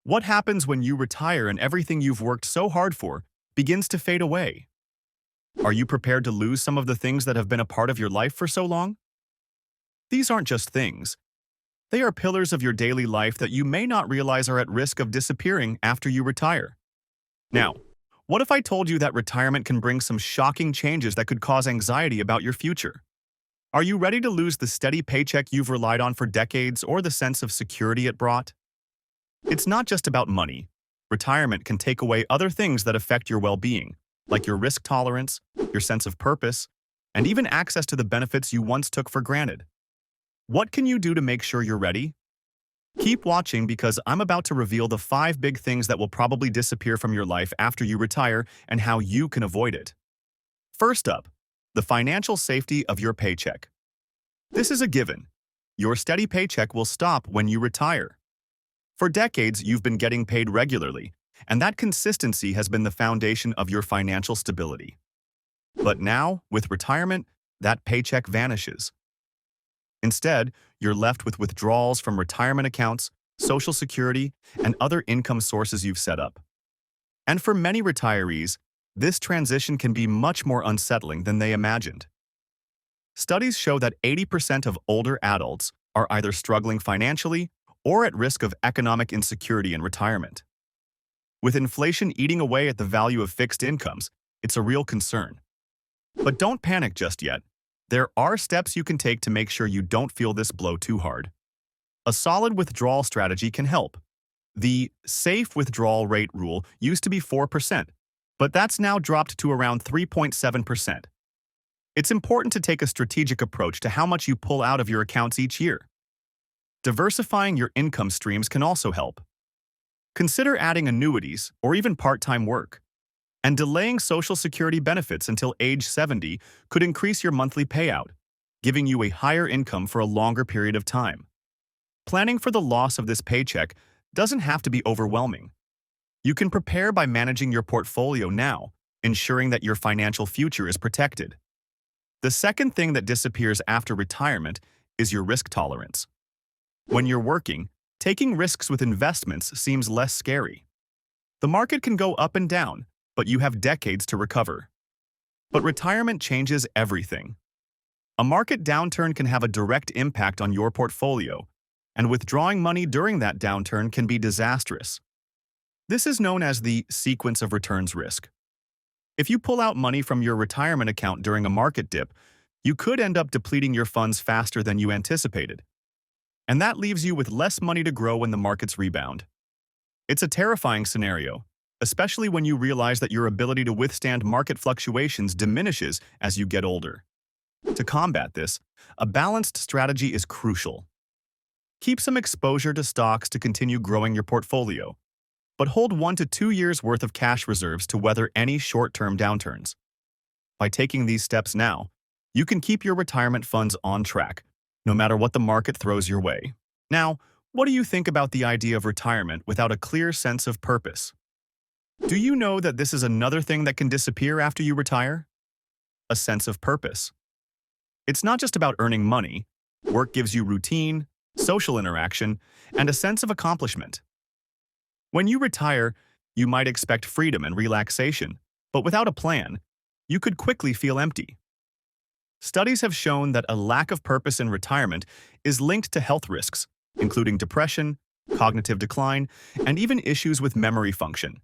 What happens when you retire and everything you've worked so hard for begins to fade away? Are you prepared to lose some of the things that have been a part of your life for so long? These aren't just things. They are pillars of your daily life that you may not realize are at risk of disappearing after you retire. Now, what if I told you that retirement can bring some shocking changes that could cause anxiety about your future? Are you ready to lose the steady paycheck you've relied on for decades or the sense of security it brought? It's not just about money. Retirement can take away other things that affect your well-being, like your risk tolerance, your sense of purpose, and even access to the benefits you once took for granted. What can you do to make sure you're ready? Keep watching because I'm about to reveal the 5 big things that will probably disappear from your life after you retire and how you can avoid it. First up, the financial safety of your paycheck. This is a given. Your steady paycheck will stop when you retire. For decades, you've been getting paid regularly, and that consistency has been the foundation of your financial stability. But now, with retirement, that paycheck vanishes. Instead, you're left with withdrawals from retirement accounts, Social Security, and other income sources you've set up. And for many retirees, this transition can be much more unsettling than they imagined. Studies show that 80% of older adults are either struggling financially or at risk of economic insecurity in retirement. With inflation eating away at the value of fixed incomes, it's a real concern. But don't panic just yet. There are steps you can take to make sure you don't feel this blow too hard. A solid withdrawal strategy can help. The safe withdrawal rate rule used to be 4%, but that's now dropped to around 3.7%. It's important to take a strategic approach to how much you pull out of your accounts each year. Diversifying your income streams can also help. Consider adding annuities or even part-time work. And delaying Social Security benefits until age 70 could increase your monthly payout, giving you a higher income for a longer period of time. Planning for the loss of this paycheck doesn't have to be overwhelming. You can prepare by managing your portfolio now, ensuring that your financial future is protected. The second thing that disappears after retirement is your risk tolerance. When you're working, taking risks with investments seems less scary. The market can go up and down, but you have decades to recover. But retirement changes everything. A market downturn can have a direct impact on your portfolio, and withdrawing money during that downturn can be disastrous. This is known as the sequence of returns risk. If you pull out money from your retirement account during a market dip, you could end up depleting your funds faster than you anticipated. And that leaves you with less money to grow when the markets rebound. It's a terrifying scenario, especially when you realize that your ability to withstand market fluctuations diminishes as you get older. To combat this, a balanced strategy is crucial. Keep some exposure to stocks to continue growing your portfolio, but hold 1 to 2 years' worth of cash reserves to weather any short-term downturns. By taking these steps now, you can keep your retirement funds on track, no matter what the market throws your way. Now, what do you think about the idea of retirement without a clear sense of purpose? Do you know that this is another thing that can disappear after you retire? A sense of purpose. It's not just about earning money. Work gives you routine, social interaction, and a sense of accomplishment. When you retire, you might expect freedom and relaxation, but without a plan, you could quickly feel empty. Studies have shown that a lack of purpose in retirement is linked to health risks, including depression, cognitive decline, and even issues with memory function.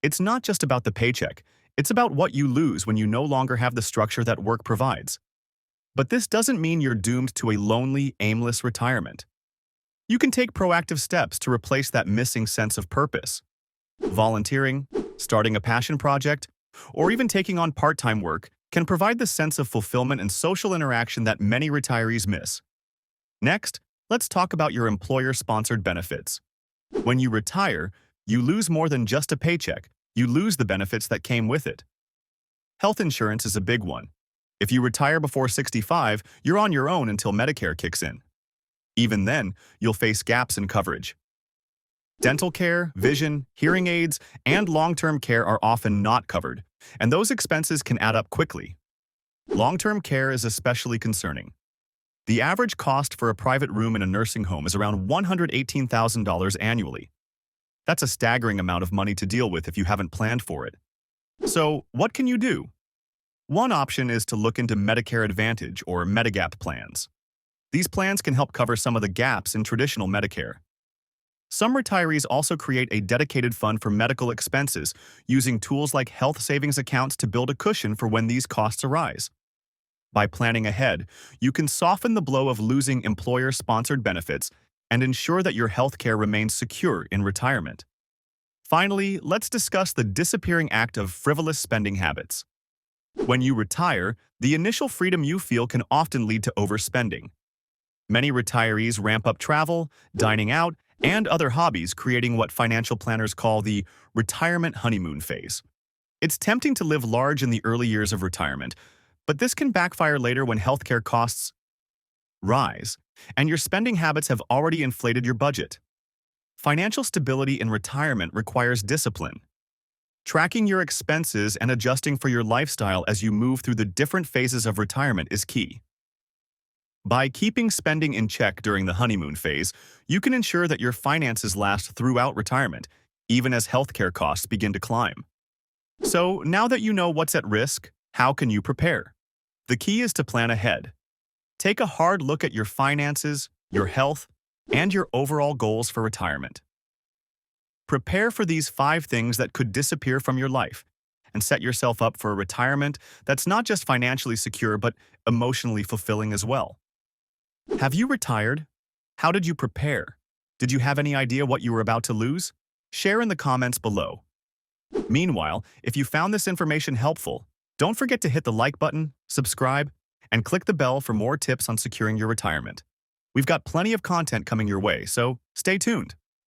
It's not just about the paycheck, it's about what you lose when you no longer have the structure that work provides. But this doesn't mean you're doomed to a lonely, aimless retirement. You can take proactive steps to replace that missing sense of purpose. Volunteering, starting a passion project, or even taking on part-time work can provide the sense of fulfillment and social interaction that many retirees miss. Next, let's talk about your employer-sponsored benefits. When you retire, you lose more than just a paycheck. You lose the benefits that came with it. Health insurance is a big one. If you retire before 65, you're on your own until Medicare kicks in. Even then, you'll face gaps in coverage. Dental care, vision, hearing aids, and long-term care are often not covered, and those expenses can add up quickly. Long-term care is especially concerning. The average cost for a private room in a nursing home is around $118,000 annually. That's a staggering amount of money to deal with if you haven't planned for it. So, what can you do? One option is to look into Medicare Advantage or Medigap plans. These plans can help cover some of the gaps in traditional Medicare. Some retirees also create a dedicated fund for medical expenses, using tools like health savings accounts to build a cushion for when these costs arise. By planning ahead, you can soften the blow of losing employer-sponsored benefits and ensure that your healthcare remains secure in retirement. Finally, let's discuss the disappearing act of frivolous spending habits. When you retire, the initial freedom you feel can often lead to overspending. Many retirees ramp up travel, dining out, and other hobbies, creating what financial planners call the retirement honeymoon phase. It's tempting to live large in the early years of retirement, but this can backfire later when healthcare costs rise, and your spending habits have already inflated your budget. Financial stability in retirement requires discipline. Tracking your expenses and adjusting for your lifestyle as you move through the different phases of retirement is key. By keeping spending in check during the honeymoon phase, you can ensure that your finances last throughout retirement, even as healthcare costs begin to climb. So, now that you know what's at risk, how can you prepare? The key is to plan ahead. Take a hard look at your finances, your health, and your overall goals for retirement. Prepare for these 5 things that could disappear from your life, and set yourself up for a retirement that's not just financially secure but emotionally fulfilling as well. Have you retired? How did you prepare? Did you have any idea what you were about to lose? Share in the comments below. Meanwhile, if you found this information helpful, don't forget to hit the like button, subscribe, and click the bell for more tips on securing your retirement. We've got plenty of content coming your way, so stay tuned.